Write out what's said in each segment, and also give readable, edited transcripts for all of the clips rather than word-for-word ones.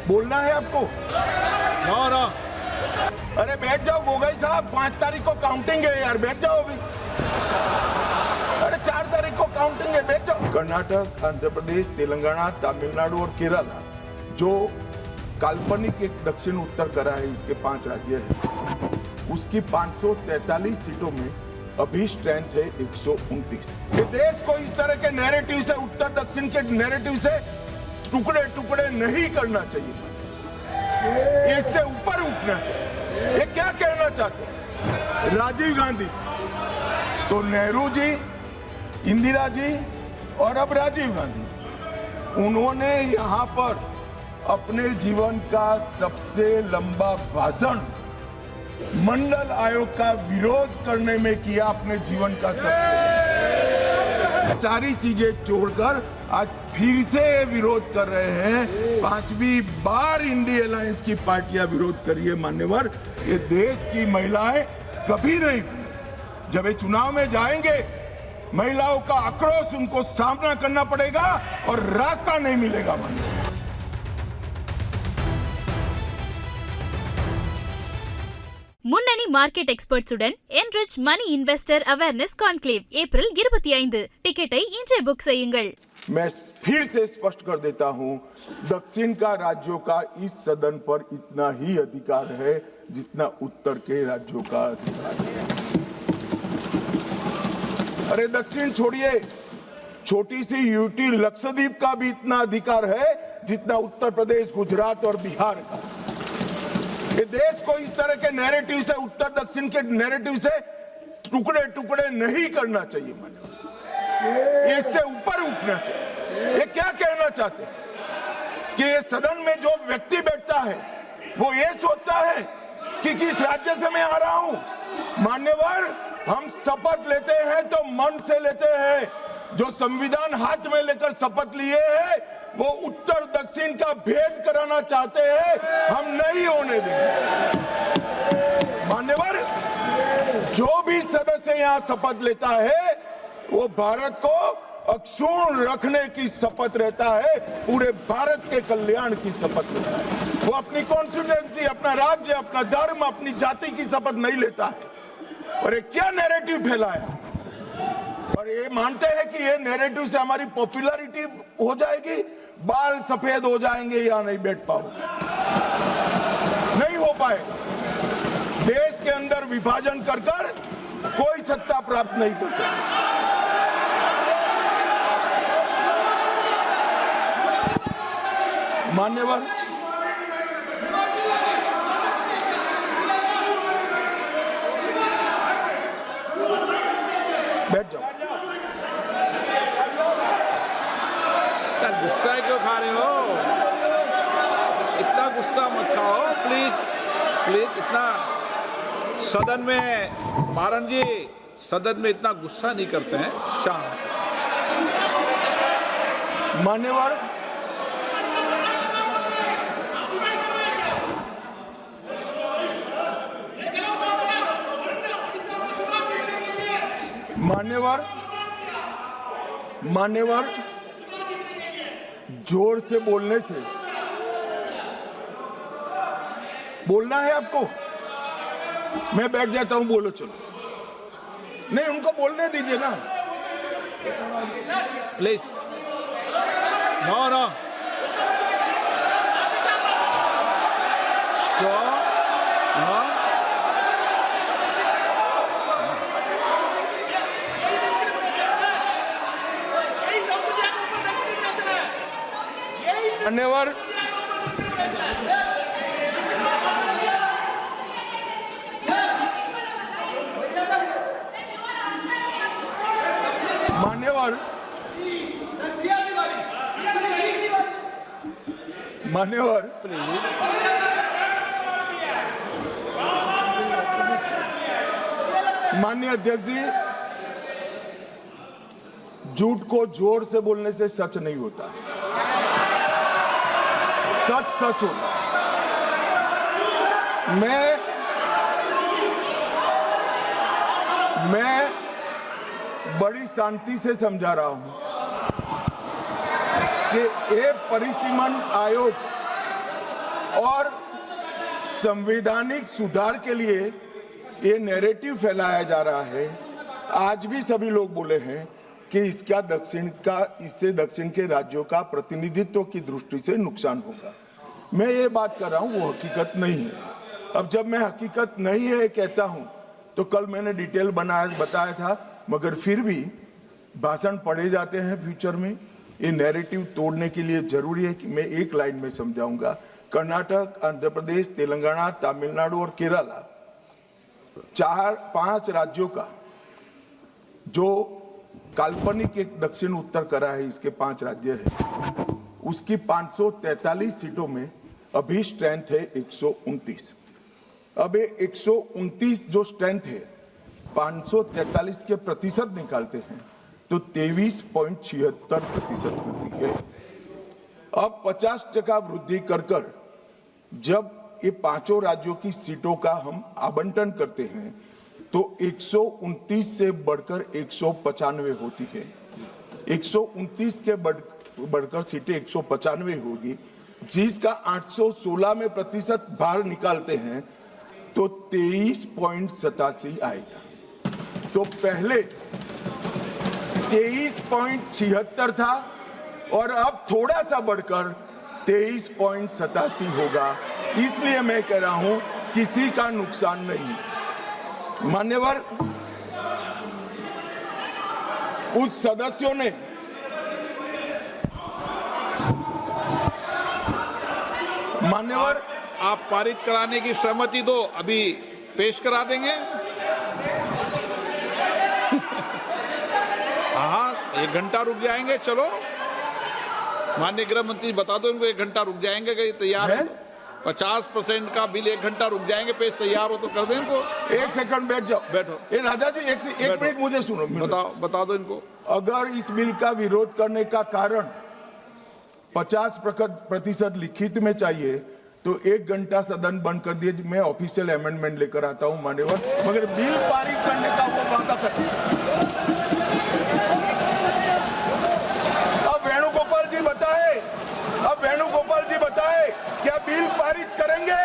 बोलना है आपको? नो। अरे बैठ जाओ गोगाई साहब, 5 तारीख को काउंटिंग है यार, बैठ जाओ अभी। अरे 4 तारीख को काउंटिंग है, बैठ जाओ। कर्नाटक, आंध्र प्रदेश, तेलंगाना, तमिलनाडु और केरला जो काल्पनिक एक दक्षिण उत्तर करा है, इसके 5 राज्य हैं, उसकी 543 सीटों में अभी स्ट्रेंथ है 129। ये देश को इस तरह के नैरेटिव से, उत्तर दक्षिण के नैरेटिव से टुकड़े टुकड़े नहीं करना चाहिए, इससे ऊपर उठना चाहिए। ये क्या कहना चाहते हैं? राजीव गांधी तो नेहरू जी, इंदिरा जी और अब राजीव गांधी, उन्होंने यहाँ पर अपने जीवन का सबसे लंबा भाषण मंडल आयोग का विरोध करने में किया, अपने जीवन का सबसे। सारी चीजें छोड़कर आज फिर से विरोध कर रहे हैं। 5वीं बार इंडिया अलायंस की पार्टियां विरोध कर रही है। मान्यवर, ये देश की महिलाएं कभी नहीं, जब ये चुनाव में जाएंगे, महिलाओं का आक्रोश उनको सामना करना पड़ेगा और रास्ता नहीं मिलेगा। मान्यवर, முன்னணி market எக்ஸ்பர்ட்ஸுடன் enrich money investor awareness conclave April 25 டிக்கெட்டை இன்றே புக் செய்யுங்கள்। मैं फिर से स्पष्ट कर देता हूं, दक्षिण का राज्यों का इस सदन पर इतना ही अधिकार है जितना उत्तर के राज्यों का अधिकार है। अरे दक्षिण छोड़िए, छोटी सी यूटी लक्षद्वीप का भी इतना अधिकार है जितना उत्तर प्रदेश, गुजरात और बिहार का। ये देश को इस तरह के नैरेटिव से, उत्तर दक्षिण के नैरेटिव से टुकड़े टुकड़े नहीं करना चाहिए। इससे ऊपर उठना चाहिए। ये क्या कहना चाहते हैं कि ये सदन में जो व्यक्ति बैठता है वो ये सोचता है कि किस राज्य से मैं आ रहा हूं। मान्यवर, हम शपथ लेते हैं तो मन से लेते हैं। जो संविधान हाथ में लेकर शपथ लिए हैं वो उत्तर दक्षिण का भेद कराना चाहते हैं, हम नहीं होने देंगे। मान्यवर, जो भी सदस्य यहाँ शपथ लेता है वो भारत को अक्षुण्ण रखने की शपथ रहता है, पूरे भारत के कल्याण की शपथ लेता है। वो अपनी कॉन्स्टिट्यूएंसी, अपना राज्य, अपना धर्म, अपनी जाति की शपथ नहीं लेता है। और ये क्या नैरेटिव फैलाया, और ये मानते हैं कि ये नैरेटिव से हमारी पॉपुलैरिटी हो जाएगी, बाल सफेद हो जाएंगे, या नहीं बैठ पाओगे, नहीं हो पाएगा। देश के अंदर विभाजन कर कर कोई सत्ता प्राप्त नहीं कर सकता। मान्यवर, बैठ जाओ। गुस्सा क्यों खा रहे हो? इतना गुस्सा मत खाओ, प्लीज प्लीज। इतना सदन में, मारन जी, सदन में इतना गुस्सा नहीं करते हैं, शांत। मान्यवर, मान्यवर, मान्यवर, जोर से बोलने से, बोलना है आपको? मैं बैठ जाता हूं, बोलो चलो। नहीं, उनको बोलने दीजिए ना, प्लीज। नो। मान्यवर, मान्यवर, मान्यवर, माननीय अध्यक्ष जी, झूठ को जोर से बोलने से सच नहीं होता, सच सच होता। मैं बड़ी शांति से समझा रहा हूं कि ये परिसीमन आयोग और संवैधानिक सुधार के लिए ये नैरेटिव फैलाया जा रहा है। आज भी सभी लोग बोले हैं कि इससे दक्षिण के राज्यों का प्रतिनिधित्व की दृष्टि से नुकसान होगा। मैं ये बात कर रहा हूँ, वो हकीकत नहीं है। अब जब मैं हकीकत नहीं है कहता हूँ तो कल मैंने डिटेल बताया था, मगर फिर भी भाषण पढ़े जाते हैं फ्यूचर में। ये नैरेटिव तोड़ने के लिए जरूरी है कि मैं एक लाइन में समझाऊंगा। कर्नाटक, आंध्र प्रदेश, तेलंगाना, तमिलनाडु और केरला, 4-5 राज्यों का जो काल्पनिक एक दक्षिण उत्तर करा है, इसके 5 राज्य है, उसकी 543 सीटों में अभी स्ट्रेंथ है 129। अब ये 129 जो स्ट्रेंथ है 543 के प्रतिशत निकालते हैं तो 23.76% वृद्धि है। अब 50% वृद्धि कर जब ये 5 राज्यों की सीटों का हम आवंटन करते हैं तो 129 से बढ़कर 195 होती है। 129 के बढ़कर सीटें 195 होगी, जिसका 816 में प्रतिशत भार निकालते हैं तो 23.87 आएगा। तो पहले 23.76 था और अब थोड़ा सा बढ़कर 23.87 होगा। इसलिए मैं कह रहा हूं किसी का नुकसान नहीं। मान्यवर, कुछ सदस्यों ने मान्यवर आप पारित कराने की सहमति दो, अभी पेश करा देंगे। हाँ, 1 घंटा रुक जाएंगे। चलो माननीय गृह मंत्री बता दो इनको, 1 घंटा रुक जाएंगे। कहीं तैयार है? 50% का बिल 1 घंटा रुक जाएंगे। पेश तैयार हो तो कर दें इनको। 1 सेकंड बैठ जाओ। बैठो। राजा जी एक मिनट मुझे सुनो। बता दो इनको। अगर इस बिल का विरोध करने का कारण 50% लिखित में चाहिए तो 1 घंटा सदन बंद कर दिए, मैं ऑफिशियल अमेंडमेंट लेकर आता हूं मान्यवर, मगर बिल पारित करने का वो वादा करते हैं। अब वेणुगोपाल जी बताए क्या बिल पारित करेंगे?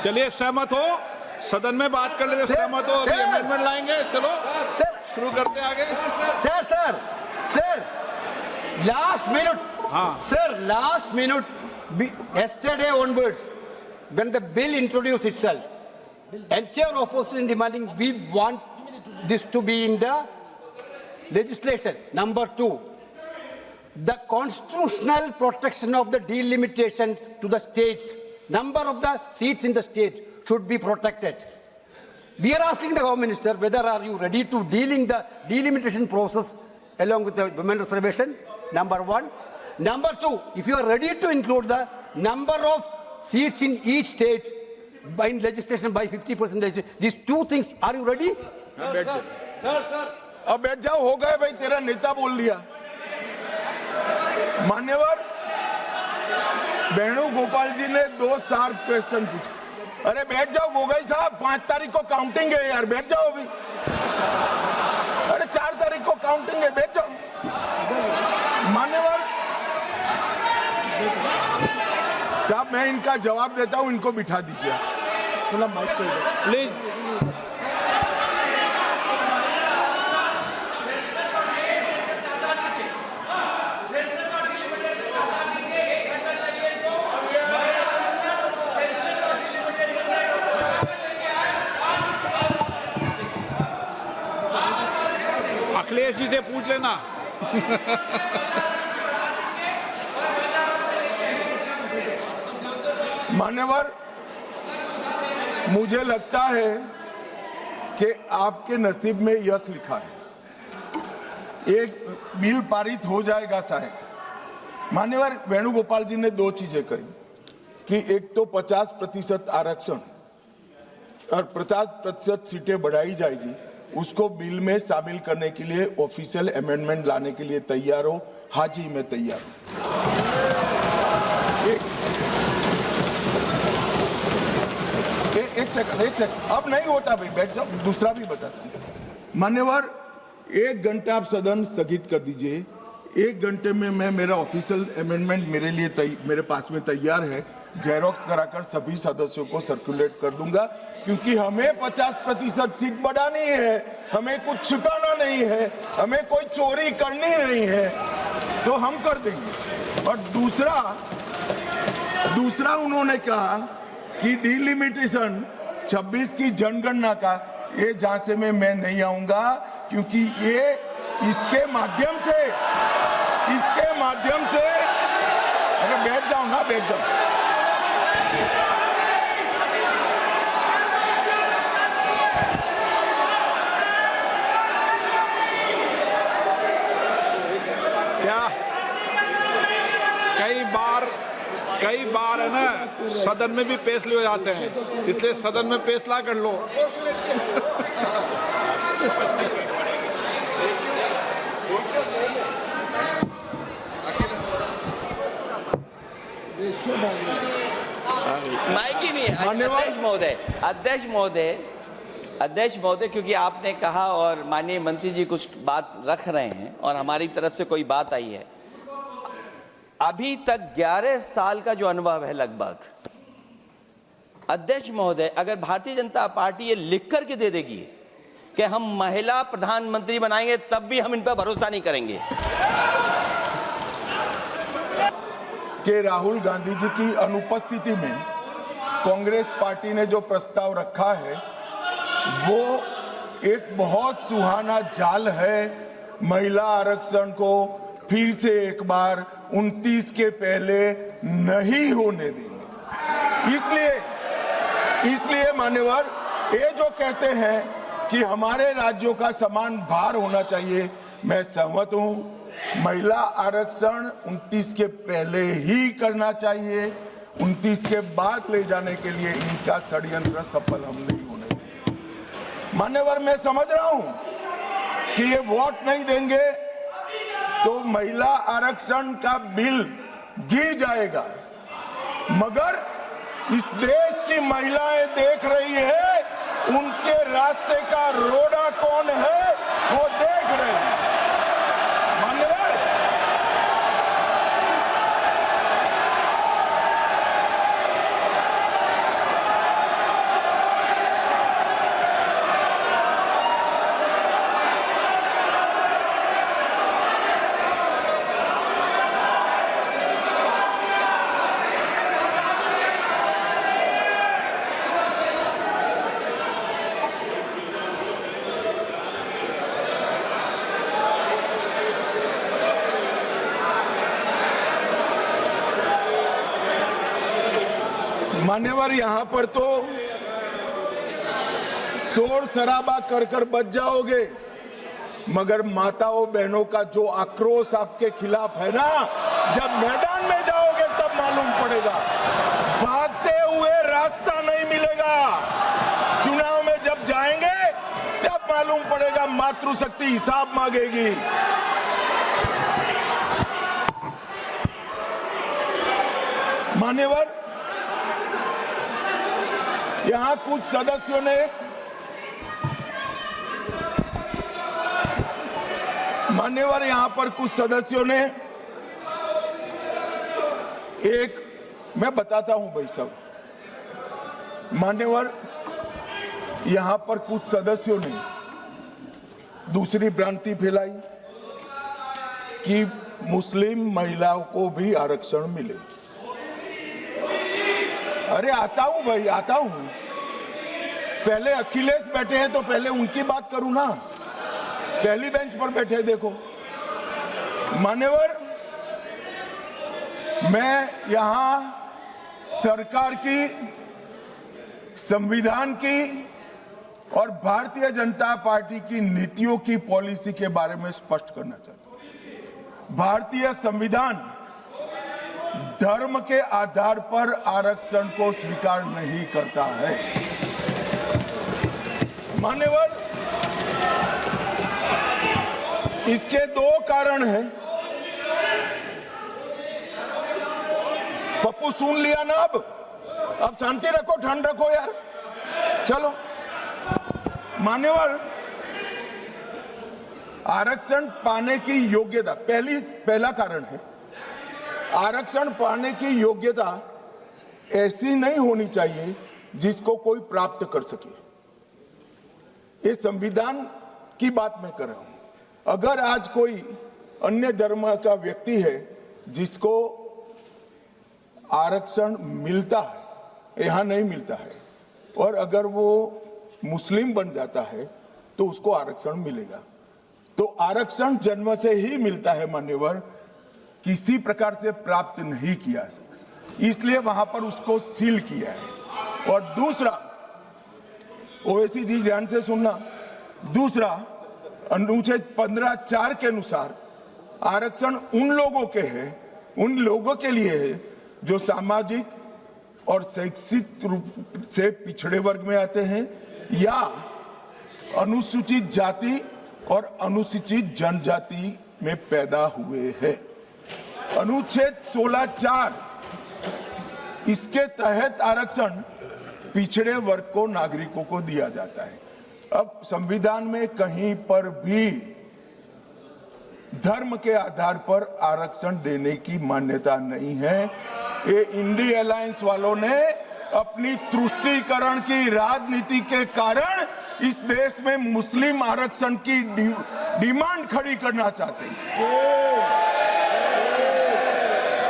चलिए, सहमत हो? सदन में बात कर लेते। सहमत हो? अभी अमेंडमेंट लाएंगे। चलो सर, शुरू करते हैं आगे। Sir last minute. हाँ Sir, last minute, yesterday onwards, when the bill introduced itself, entire opposition demanding we want this to be in the legislation. Number 2, the constitutional protection of the delimitation to the states, number of the seats in the state should be protected. We are asking the Home Minister whether are you ready to dealing the delimitation process along with the women reservation, number 1. Number 2, if you are ready to include the number of seats in each state by legislation by 50%, these 2 things, are you ready? Sir अब बैठ जाओ, हो गए भाई, तेरा नेता बोल दिया। मान्यवर, वेणुगोपाल जी ने 2 शार्प क्वेश्चन पूछे। अरे बैठ जाओ गोगोई साहब, 5 तारीख को काउंटिंग है यार, बैठ जाओ अभी। अरे 4 तारीख को काउंटिंग है, बैठ जाओ। मान्यवर साहब, मैं इनका जवाब देता हूं, इनको बिठा दीजिए थोड़ा माइक पे प्लीज। अखिलेश जी से पूछ लेना। मान्यवर, मुझे लगता है कि आपके नसीब में यश लिखा है, एक बिल पारित हो जाएगा शायद। मान्यवर, वेणुगोपाल जी ने 2 चीजें करी कि एक तो 50% आरक्षण और 50% सीटें बढ़ाई जाएगी, उसको बिल में शामिल करने के लिए ऑफिशियल अमेंडमेंट लाने के लिए तैयार हो। हाँ जी, मैं तैयार हूं। एक सेकंड, अब नहीं होता भाई, बैठ जाओ। दूसरा भी बताता हूं। मान्यवर, 1 घंटा आप सदन स्थगित कर दीजिए। 1 घंटे में मैं मेरा ऑफिशियल अमेंडमेंट मेरे पास में तैयार है, जेरोक्स कराकर सभी सदस्यों को सर्कुलेट कर दूंगा, क्योंकि हमें 50% सीट बढ़ानी है, हमें कुछ छिपाना नहीं है, हमें कोई चोरी करनी नहीं है, तो हम कर देंगे। और दूसरा उन्होंने कहा कि डिलिमिटेशन 26 की जनगणना का, ये झांसे में मैं नहीं आऊंगा, क्योंकि ये इसके माध्यम से अरे बैठ जाओ ना, बैठ जाओ। क्या कई बार है ना, सदन में भी फैसले हो जाते हैं, इसलिए सदन में फैसला कर लो। माइक ही नहीं है। अध्यक्ष महोदय, क्योंकि आपने कहा और माननीय मंत्री जी कुछ बात रख रहे हैं और हमारी तरफ से कोई बात आई है, अभी तक 11 साल का जो अनुभव है लगभग, अध्यक्ष महोदय, अगर भारतीय जनता पार्टी ये लिख करके दे देगी कि हम महिला प्रधानमंत्री बनाएंगे, तब भी हम इन पर भरोसा नहीं करेंगे। कि राहुल गांधी जी की अनुपस्थिति में कांग्रेस पार्टी ने जो प्रस्ताव रखा है वो एक बहुत सुहाना जाल है, महिला आरक्षण को फिर से एक बार 29 के पहले नहीं होने देंगे। इसलिए मान्यवर, ये जो कहते हैं कि हमारे राज्यों का समान भार होना चाहिए, मैं सहमत हूं। महिला आरक्षण 29 के पहले ही करना चाहिए, 29 के बाद ले जाने के लिए इनका षड्यंत्र सफल हम नहीं होने देंगे। मान्यवर, मैं समझ रहा हूं कि ये वोट नहीं देंगे तो महिला आरक्षण का बिल गिर जाएगा, मगर इस देश की महिलाएं देख रही है, उनके रास्ते का रोड़ा कौन है वो देख रहे हैं। मान्यवर, मान्यवर, यहां पर तो शोर शराबा कर बच जाओगे, मगर माताओं बहनों का जो आक्रोश आपके खिलाफ है ना, जब मैदान में जाओगे तब मालूम पड़ेगा। भागते हुए रास्ता नहीं मिलेगा, चुनाव में जब जाएंगे तब मालूम पड़ेगा, मातृशक्ति हिसाब मांगेगी। मान्यवर, यहां कुछ सदस्यों ने मैं बताता हूं भाई साहब, मान्यवर, यहां पर कुछ सदस्यों ने दूसरी भ्रांति फैलाई कि मुस्लिम महिलाओं को भी आरक्षण मिले। अरे आता हूं भाई, आता हूं। पहले अखिलेश बैठे हैं तो पहले उनकी बात करूं ना, पहली बेंच पर बैठे देखो। मान्यवर, मैं यहां सरकार की, संविधान की और भारतीय जनता पार्टी की नीतियों की पॉलिसी के बारे में स्पष्ट करना चाहता हूं। भारतीय संविधान धर्म के आधार पर आरक्षण को स्वीकार नहीं करता है। मान्यवर, इसके 2 कारण हैं। पप्पू सुन लिया ना, अब शांति रखो, ठंड रखो यार, चलो। मान्यवर, आरक्षण पाने की योग्यता पहला कारण है, आरक्षण पाने की योग्यता ऐसी नहीं होनी चाहिए जिसको कोई प्राप्त कर सके। ये संविधान की बात मैं कर रहा हूं। अगर आज कोई अन्य धर्म का व्यक्ति है जिसको आरक्षण मिलता है, यहां नहीं मिलता है, और अगर वो मुस्लिम बन जाता है तो उसको आरक्षण मिलेगा। तो आरक्षण जन्म से ही मिलता है मान्यवर, किसी प्रकार से प्राप्त नहीं किया, इसलिए वहां पर उसको सील किया है। और दूसरा, ओवैसी जी ध्यान से सुनना, दूसरा अनुच्छेद 15(4) के अनुसार आरक्षण उन लोगों के है, उन लोगों के लिए है जो सामाजिक और शैक्षिक रूप से पिछड़े वर्ग में आते हैं या अनुसूचित जाति और अनुसूचित जनजाति में पैदा हुए हैं। अनुच्छेद 16(4) इसके तहत आरक्षण पिछड़े वर्ग को, नागरिकों को दिया जाता है। अब संविधान में कहीं पर भी धर्म के आधार पर आरक्षण देने की मान्यता नहीं है। ये इंडी अलायंस वालों ने अपनी तुष्टीकरण की राजनीति के कारण इस देश में मुस्लिम आरक्षण की डिमांड खड़ी करना चाहते हैं,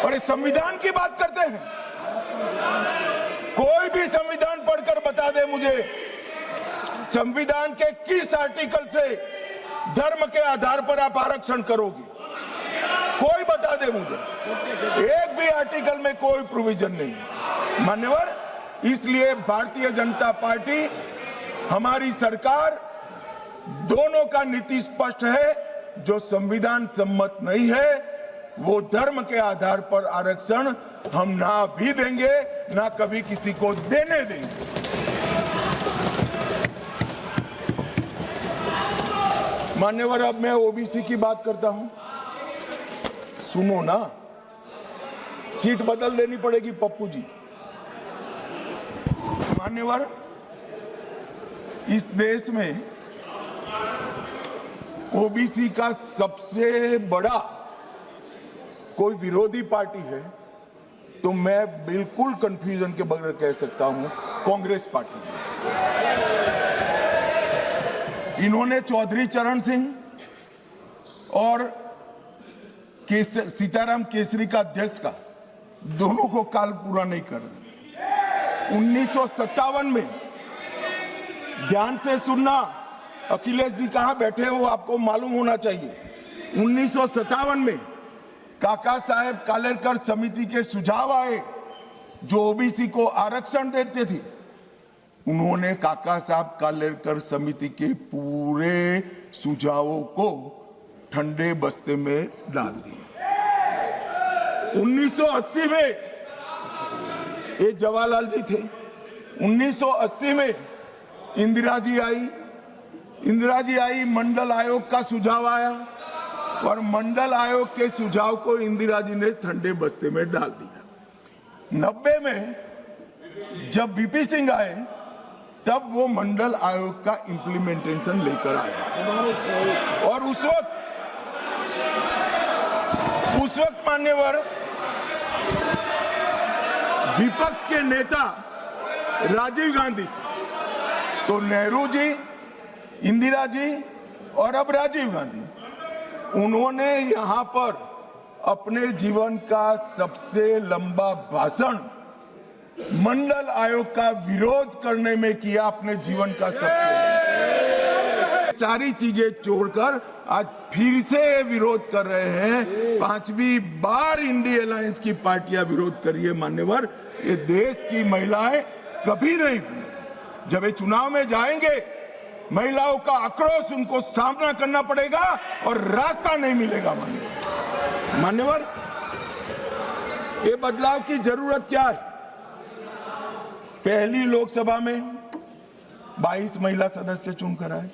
और ये संविधान की बात करते हैं। कोई भी संविधान पढ़कर बता दे मुझे, संविधान के किस आर्टिकल से धर्म के आधार पर आप आरक्षण करोगे, कोई बता दे मुझे। एक भी आर्टिकल में कोई प्रोविजन नहीं मान्यवर। इसलिए भारतीय जनता पार्टी, हमारी सरकार, दोनों का नीति स्पष्ट है। जो संविधान सम्मत नहीं है वो धर्म के आधार पर आरक्षण हम ना भी देंगे, ना कभी किसी को देने देंगे। मान्यवर, अब मैं ओबीसी की बात करता हूं, सुनो ना, सीट बदल देनी पड़ेगी पप्पू जी। मान्यवर, इस देश में ओबीसी का सबसे बड़ा कोई विरोधी पार्टी है तो मैं बिल्कुल कंफ्यूजन के बगैर कह सकता हूं, कांग्रेस पार्टी है। इन्होंने चौधरी चरण सिंह और सीताराम केसरी का अध्यक्ष का, दोनों को काल पूरा नहीं कर रहे। 1957 में, ध्यान से सुनना, अखिलेश जी कहां बैठे हो आपको मालूम होना चाहिए। 1957 में काका साहेब कालेलकर समिति के सुझाव आए जो ओबीसी को आरक्षण देते थे। उन्होंने काका साहब कालेलकर समिति के पूरे सुझावों को ठंडे बस्ते में डाल दिया। 1980 में, ये जवाहरलाल जी थे, 1980 में इंदिरा जी आई, मंडल आयोग का सुझाव आया और मंडल आयोग के सुझाव को इंदिरा जी ने ठंडे बस्ते में डाल दिया। 90 में जब बीपी सिंह आए तब वो मंडल आयोग का इंप्लीमेंटेशन लेकर आए, और उस वक्त मान्यवर विपक्ष के नेता राजीव गांधी थे। तो नेहरू जी, इंदिरा जी और अब राजीव गांधी, उन्होंने यहां पर अपने जीवन का सबसे लंबा भाषण मंडल आयोग का विरोध करने में किया। अपने जीवन का सबसे सारी चीजें छोड़कर आज फिर से विरोध कर रहे हैं। 5वीं बार इंडी अलायंस की पार्टियां विरोध कर रही है मान्यवर। ये देश की महिलाएं कभी नहीं भूलेंगी। जब ये चुनाव में जाएंगे, महिलाओं का आक्रोश उनको सामना करना पड़ेगा और रास्ता नहीं मिलेगा मान्यवर। ये बदलाव की जरूरत क्या है? पहली लोकसभा में 22 महिला सदस्य चुनकर आए,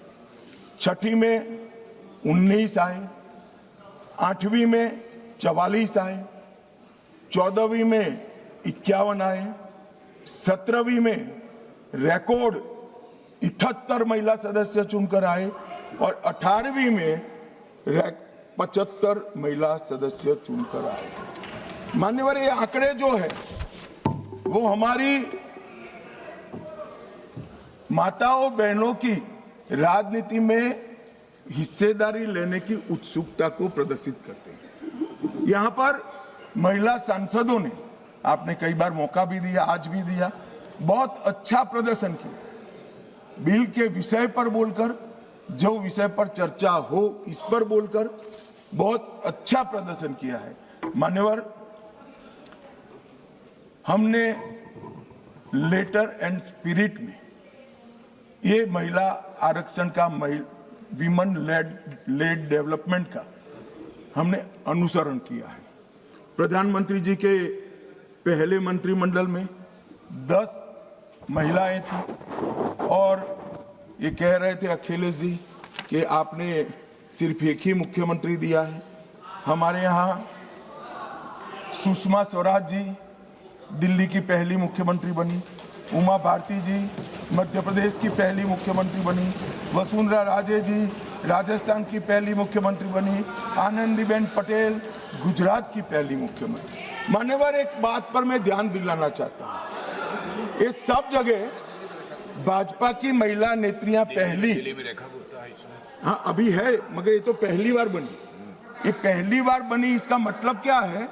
छठी में 19 आए, 8वीं में 44 आए, 14वीं में 51 आए, 17वीं में रिकॉर्ड 78 महिला सदस्य चुनकर आए और 18वीं में 75 महिला सदस्य चुनकर आए। मान्यवर, ये आंकड़े जो है वो हमारी माताओं बहनों की राजनीति में हिस्सेदारी लेने की उत्सुकता को प्रदर्शित करते हैं। यहाँ पर महिला सांसदों ने, आपने कई बार मौका भी दिया, आज भी दिया, बहुत अच्छा प्रदर्शन किया। बिल के विषय पर बोलकर, जो विषय पर चर्चा हो इस पर बोलकर बहुत अच्छा प्रदर्शन किया है। मान्यवर, हमने लेटर एंड स्पिरिट में ये महिला आरक्षण का, विमेन लेड डेवलपमेंट का हमने अनुसरण किया है। प्रधानमंत्री जी के पहले मंत्रिमंडल में 10 महिलाएं थी और ये कह रहे थे अखिलेश जी कि आपने सिर्फ एक ही मुख्यमंत्री दिया है। हमारे यहाँ सुषमा स्वराज जी दिल्ली की पहली मुख्यमंत्री बनी, उमा भारती जी मध्य प्रदेश की पहली मुख्यमंत्री बनी, वसुंधरा राजे जी राजस्थान की पहली मुख्यमंत्री बनी, आनंदीबेन पटेल गुजरात की पहली मुख्यमंत्री। मान्यवर, एक बात पर मैं ध्यान दिलाना चाहता हूँ, ये सब जगह भाजपा की महिला नेत्रियां पहली, हाँ अभी है, मगर ये तो पहली बार बनी। ये पहली बार बनी, इसका मतलब क्या है?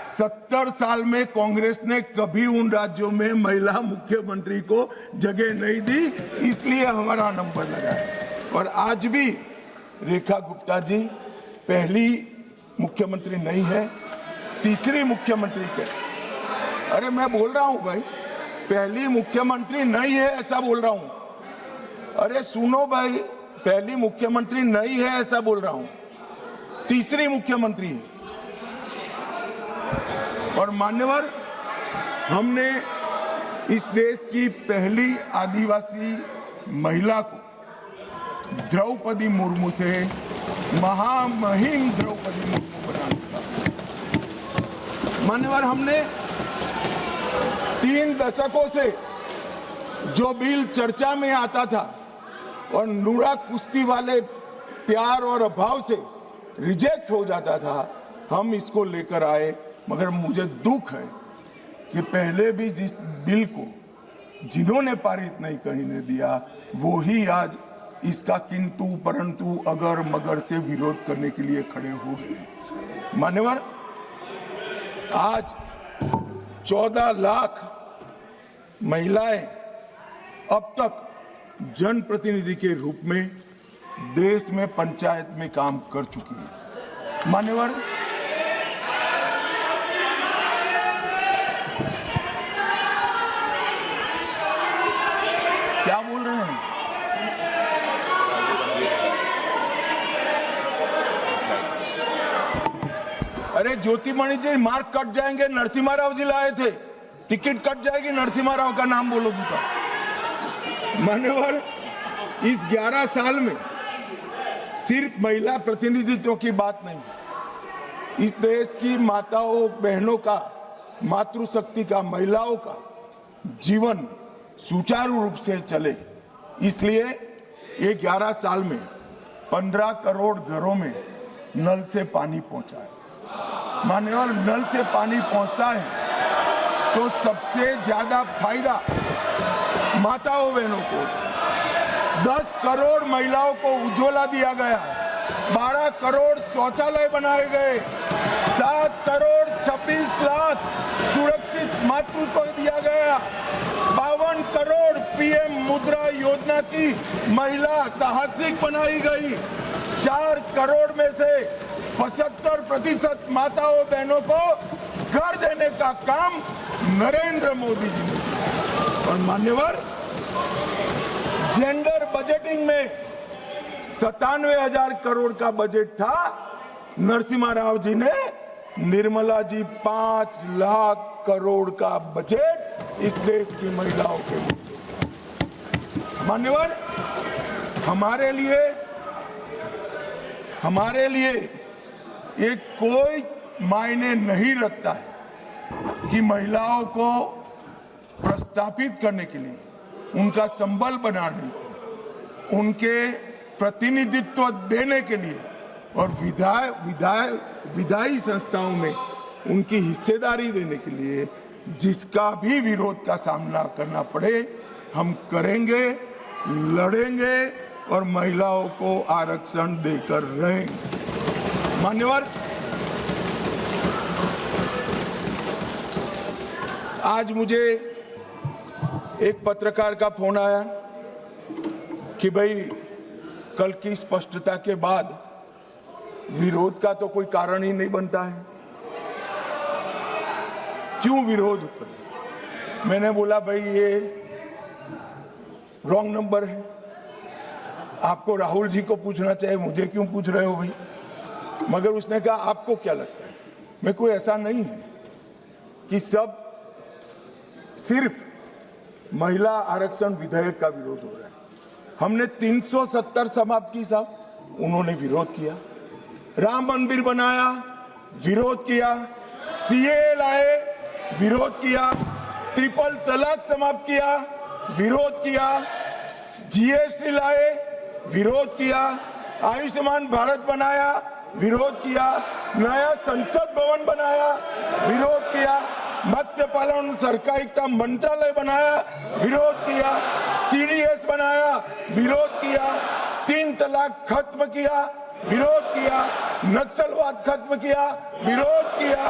70 साल में कांग्रेस ने कभी उन राज्यों में महिला मुख्यमंत्री को जगह नहीं दी, इसलिए हमारा नंबर लगा है। और आज भी रेखा गुप्ता जी पहली मुख्यमंत्री नहीं है, तीसरी मुख्यमंत्री के। अरे मैं बोल रहा हूं भाई, पहली मुख्यमंत्री नहीं है ऐसा बोल रहा हूं। अरे सुनो भाई, पहली मुख्यमंत्री नहीं है ऐसा बोल रहा हूं, तीसरी मुख्यमंत्री है। और मान्यवर, हमने इस देश की पहली आदिवासी महिला को द्रौपदी मुर्मू से महामहिम द्रौपदी मुर्मू बना दिया। मान्यवर, हमने 3 दशकों से जो बिल चर्चा में आता था और नूरा कुश्ती वाले प्यार और अभाव से रिजेक्ट हो जाता था, हम इसको लेकर आए। मगर मुझे दुख है कि पहले भी जिस बिल को जिन्होंने पारित नहीं करने दिया, वो ही आज इसका किंतु परंतु अगर मगर से विरोध करने के लिए खड़े हो गए। मान्यवर, आज 14 लाख महिलाएं अब तक जनप्रतिनिधि के रूप में देश में पंचायत में काम कर चुकी है। मान्यवर, क्या बोल रहे हैं? अरे ज्योतिमणि जी, मार्क कट जाएंगे, नरसिम्हा राव जी लाए थे, टिकट कट जाएगी, नरसिम्हा राव का नाम बोलोगी तो। मान्यवर, इस 11 साल में सिर्फ महिला प्रतिनिधित्व की बात नहीं, इस देश की माताओं बहनों का, मातृशक्ति का, महिलाओं का जीवन सुचारू रूप से चले, इसलिए ये 11 साल में 15 करोड़ घरों में नल से पानी पहुंचा है। मान्यवर, नल से पानी पहुंचता है तो सबसे ज्यादा फायदा माताओं बहनों को। 10 करोड़ महिलाओं को उज्ज्वला दिया गया, 12 करोड़ शौचालय बनाए गए, 7 करोड़ 26 लाख सुरक्षित मातृत्व दिया गया, 52 करोड़ पीएम मुद्रा योजना की महिला साहसिक बनाई गई, 4 करोड़ में से 75% माताओं बहनों को घर देने का काम नरेंद्र मोदी जी ने। और मान्यवर, जेंडर बजटिंग में 97,000 करोड़ का बजट था, नरसिम्हा राव जी ने, निर्मला जी 5 लाख करोड़ का बजट इस देश की महिलाओं के लिए। मान्यवर, हमारे लिए ये कोई मायने नहीं रखता है कि महिलाओं को प्रस्थापित करने के लिए, उनका संबल बनाने, उनके प्रतिनिधित्व देने के लिए और विधायी संस्थाओं में उनकी हिस्सेदारी देने के लिए जिसका भी विरोध का सामना करना पड़े हम करेंगे, लड़ेंगे और महिलाओं को आरक्षण देकर रहेंगे। मान्यवर, आज मुझे एक पत्रकार का फोन आया कि भाई कल की स्पष्टता के बाद विरोध का तो कोई कारण ही नहीं बनता है, क्यों विरोध करे? मैंने बोला भाई ये रॉन्ग नंबर है, आपको राहुल जी को पूछना चाहिए, मुझे क्यों पूछ रहे हो भाई? मगर उसने कहा आपको क्या लगता है? मैं कोई ऐसा नहीं है कि सब सिर्फ महिला आरक्षण विधेयक का विरोध हो रहा है। हमने 370 समाप्त की साहब, उन्होंने विरोध किया। राम मंदिर बनाया, विरोध किया। सीए लाए, विरोध किया। ट्रिपल तलाक समाप्त किया, विरोध किया। जीएसटी लाए, विरोध किया। आयुष्मान भारत बनाया, विरोध किया। नया संसद भवन बनाया, विरोध किया। मत्स्य पालन सहकारिता मंत्रालय बनाया, विरोध किया। सीडीएस बनाया, विरोध किया। 3 तलाक खत्म किया, विरोध किया। नक्सलवाद खत्म किया, विरोध किया।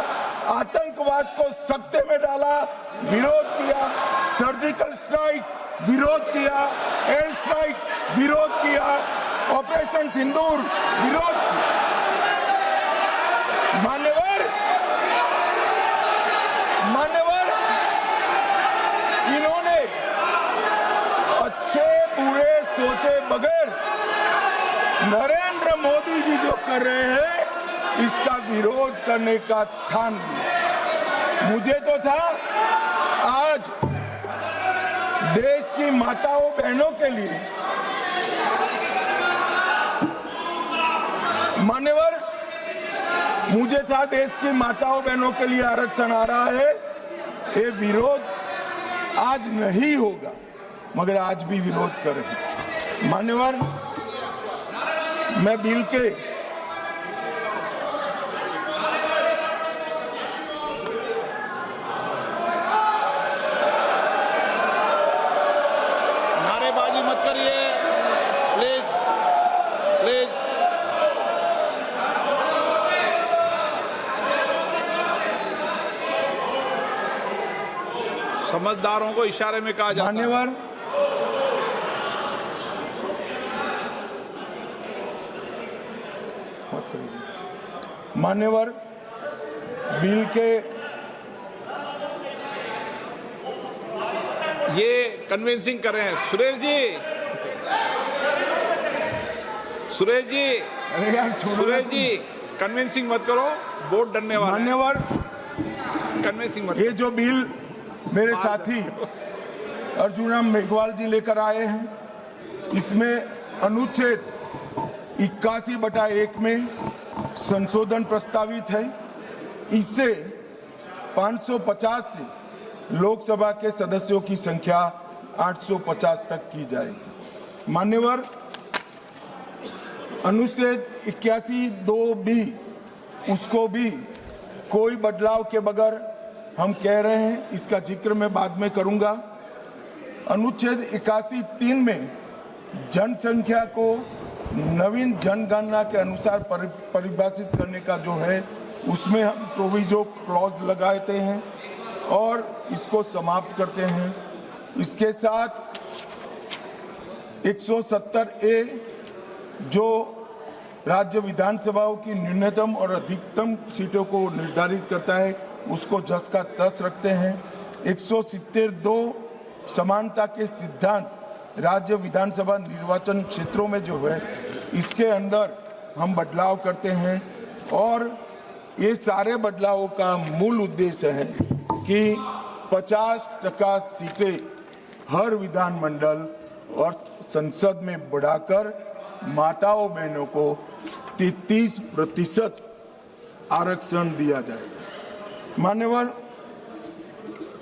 आतंकवाद को सत्ते में डाला, विरोध किया। सर्जिकल स्ट्राइक, विरोध किया। एयर स्ट्राइक, विरोध किया। ऑपरेशन सिंदूर, विरोध किया। मान्यवर, इन्होंने अच्छे बुरे सोचे बगैर नरेंद्र मोदी जी जो कर रहे हैं इसका विरोध करने का ठान लिया। मुझे तो था आज देश की माताओं बहनों के लिए, मान्यवर, मुझे था देश की माताओं बहनों के लिए आरक्षण आ रहा है, ये विरोध आज नहीं होगा, मगर आज भी विरोध कर रहे हैं। मान्यवर, मैं बिल के नारेबाजी मत करिए प्लीज, प्लीज। समझदारों को इशारे में कहा जाता है। मान्यवर, मान्यवर, बिल के ये कन्विंसिंग कर रहे हैं। सुरेश जी, अरे यार छोड़ो। सुरेश जी, कन्विंसिंग मत करो, वोट डरने वाला है। मान्यवर, कन्विंसिंग मत ये जो बिल मेरे साथी अर्जुन मेघवाल जी लेकर आए हैं, इसमें अनुच्छेद 81/1 में संशोधन प्रस्तावित है। इससे 550 से लोकसभा के सदस्यों की संख्या 850 तक की जाएगी। मान्यवर, अनुच्छेद 81(2)(b) उसको भी कोई बदलाव के बगैर हम कह रहे हैं, इसका जिक्र मैं बाद में करूंगा। अनुच्छेद 81(3) में जनसंख्या को नवीन जनगणना के अनुसार परिभाषित करने का जो है, उसमें हम प्रोविजो क्लॉज लगाते हैं और इसको समाप्त करते हैं। इसके साथ 170A जो राज्य विधानसभाओं की न्यूनतम और अधिकतम सीटों को निर्धारित करता है, उसको जस का तस रखते हैं। 170(2) समानता के सिद्धांत राज्य विधानसभा निर्वाचन क्षेत्रों में जो है, इसके अंदर हम बदलाव करते हैं। और ये सारे बदलावों का मूल उद्देश्य है कि 50% सीटें हर विधानमंडल और संसद में बढ़ाकर माताओं बहनों को 33% आरक्षण दिया जाएगा। मान्यवर,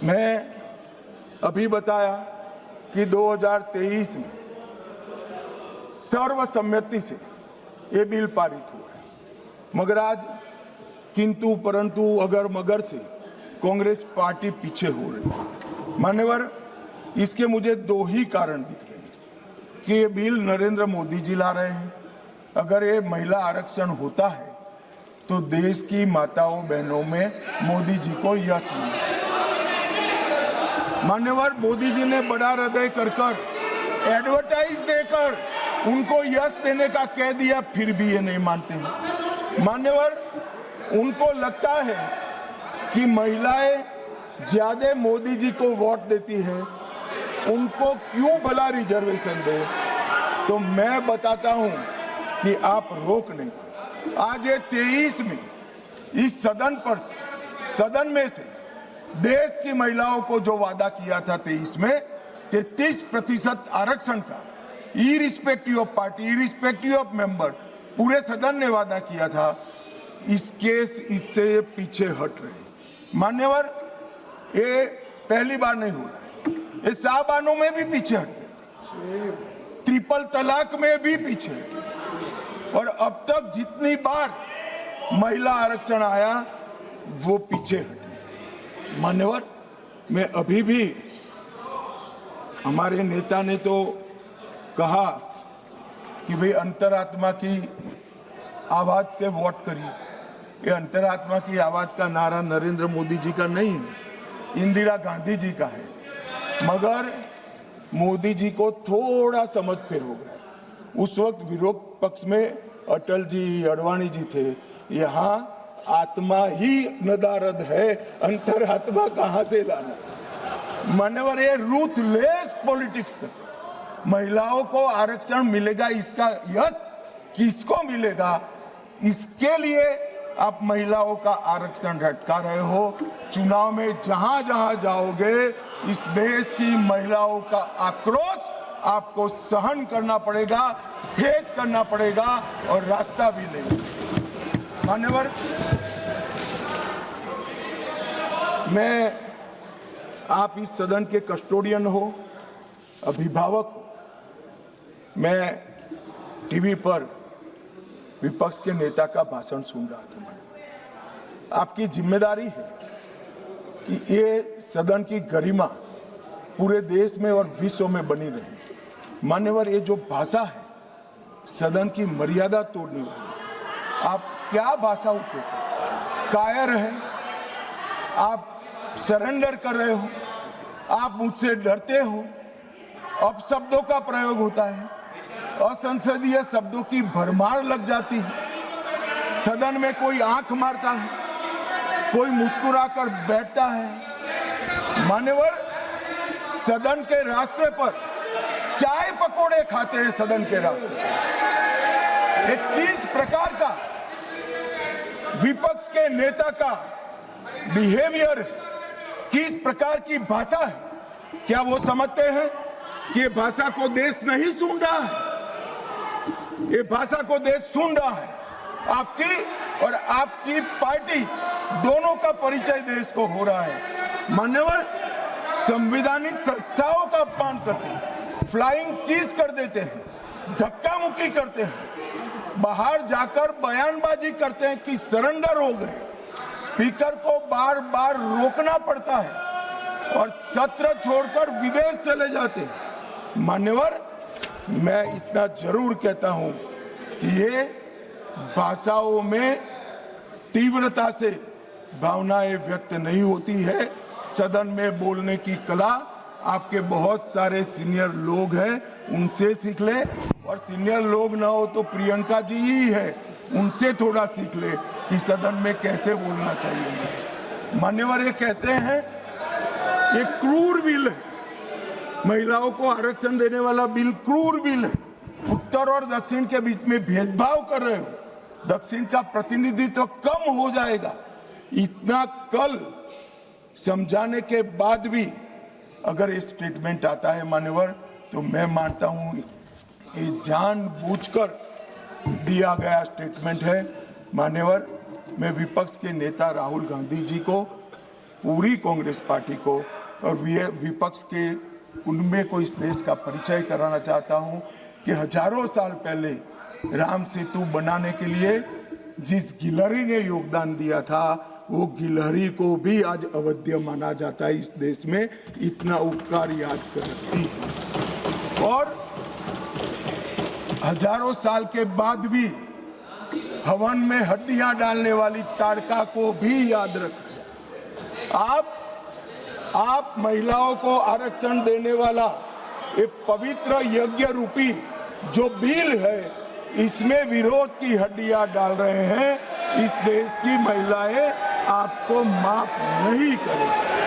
मैं अभी बताया कि 2023 में सर्वसम्मति से ये बिल पारित हुआ है। मगर आज किंतु परंतु अगर मगर से कांग्रेस पार्टी पीछे हो रही है। मान्यवर, इसके मुझे दो ही कारण दिख रहे हैं कि ये बिल नरेंद्र मोदी जी ला रहे हैं। अगर ये महिला आरक्षण होता है तो देश की माताओं बहनों में मोदी जी को यश मिले। मान्यवर, मोदी जी ने बड़ा हृदय कर एडवर्टाइज देकर उनको यश देने का कह दिया, फिर भी ये नहीं मानते हैं। मान्यवर, उनको लगता है कि महिलाएं ज्यादा मोदी जी को वोट देती है, उनको क्यों भला रिजर्वेशन दे। तो मैं बताता हूं कि आप रोक नहीं। आज ये 23 में इस सदन में से देश की महिलाओं को जो वादा किया था 23 में 33% आरक्षण का, irrespective of party, irrespective of member, पूरे सदन ने वादा किया था, इससे पीछे हट रहे। मान्यवर, ये पहली बार नहीं हो रहा, ये साबानों में भी पीछे हट गए, ट्रिपल तलाक में भी पीछे हटे। और अब तक जितनी बार महिला आरक्षण आया वो पीछे हटे। मान्यवर, मैं अभी भी, हमारे नेता ने तो कहा कि भाई अंतरात्मा की आवाज से वोट करिए। ये अंतरात्मा की आवाज का नारा नरेंद्र मोदी जी का नहीं है, इंदिरा गांधी जी का है। मगर मोदी जी को थोड़ा समझ फेर हो गया। उस वक्त विरोध पक्ष में अटल जी, अडवाणी जी थे। यहाँ आत्मा ही नदारद है, अंतरात्मा कहां से लाना। मान्यवर, ये रूथलेस पॉलिटिक्स करते। महिलाओं को आरक्षण मिलेगा, इसका यश किसको मिलेगा, इसके लिए आप महिलाओं का आरक्षण लटका रहे हो। चुनाव में जहां जहां जाओगे, इस देश की महिलाओं का आक्रोश आपको सहन करना पड़ेगा, फेस करना पड़ेगा और रास्ता भी नहीं। मान्यवर, मैं, आप इस सदन के कस्टोडियन हो, अभिभावक हो। मैं टीवी पर विपक्ष के नेता का भाषण सुन रहा था। आपकी जिम्मेदारी है कि ये सदन की गरिमा पूरे देश में और विश्व में बनी रहे। मान्यवर, ये जो भाषा है सदन की मर्यादा तोड़ने वाली, आप क्या भाषा उपयोग, कायर है, आप सरेंडर कर रहे हो, आप मुझसे डरते हो, अपशब्दों का प्रयोग होता है, असंसदीय शब्दों की भरमार लग जाती है। सदन में कोई आंख मारता है, कोई मुस्कुराकर बैठता है। मान्यवर, सदन के रास्ते पर चाय पकोड़े खाते हैं। सदन के रास्ते पर किस प्रकार का विपक्ष के नेता का बिहेवियर, किस प्रकार की भाषा है, क्या वो समझते हैं कि ये भाषा को देश नहीं सुन रहा है? ये भाषा को देश सुन रहा है। आपकी और आपकी पार्टी दोनों का परिचय देश को हो रहा है। मान्यवर, संवैधानिक संस्थाओं का अपमान करते हैं, फ्लाइंग किस कर देते हैं, धक्का मुक्की करते हैं, बाहर जाकर बयानबाजी करते हैं कि सरेंडर हो गए। स्पीकर को बार बार रोकना पड़ता है और सत्र छोड़कर विदेश चले जाते हैं। मान्यवर, मैं इतना जरूर कहता हूं कि ये भाषाओं में तीव्रता से भावनाएं व्यक्त नहीं होती है। सदन में बोलने की कला आपके बहुत सारे सीनियर लोग हैं, उनसे सीख ले। और सीनियर लोग ना हो तो प्रियंका जी ही है, उनसे थोड़ा सीख ले कि सदन में कैसे बोलना चाहिए। मान्यवर, ये कहते हैं ये क्रूर बिल है, महिलाओं को आरक्षण देने वाला बिल क्रूर बिल है। उत्तर और दक्षिण के बीच में भेदभाव कर रहे हो, दक्षिण का प्रतिनिधित्व कम हो जाएगा। इतना कल समझाने के बाद भी अगर ये स्टेटमेंट आता है मान्यवर, तो मैं मानता हूं ये जानबूझकर दिया गया स्टेटमेंट है। मान्यवर, मैं विपक्ष के नेता राहुल गांधी जी को, पूरी कांग्रेस पार्टी को और विपक्ष के कुनबे को इस देश का परिचय कराना चाहता हूं कि हजारों साल पहले राम सेतु बनाने के लिए जिस गिलहरी ने योगदान दिया था, वो गिलहरी को भी आज अवध्य माना जाता है इस देश में। इतना उपकार याद करती है। और हजारों साल के बाद भी हवन में हड्डियां डालने वाली ताड़का को भी याद रखा जाए। आप महिलाओं को आरक्षण देने वाला एक पवित्र यज्ञ रूपी जो बिल है, इसमें विरोध की हड्डियां डाल रहे हैं। इस देश की महिलाएं आपको माफ नहीं करेंगी।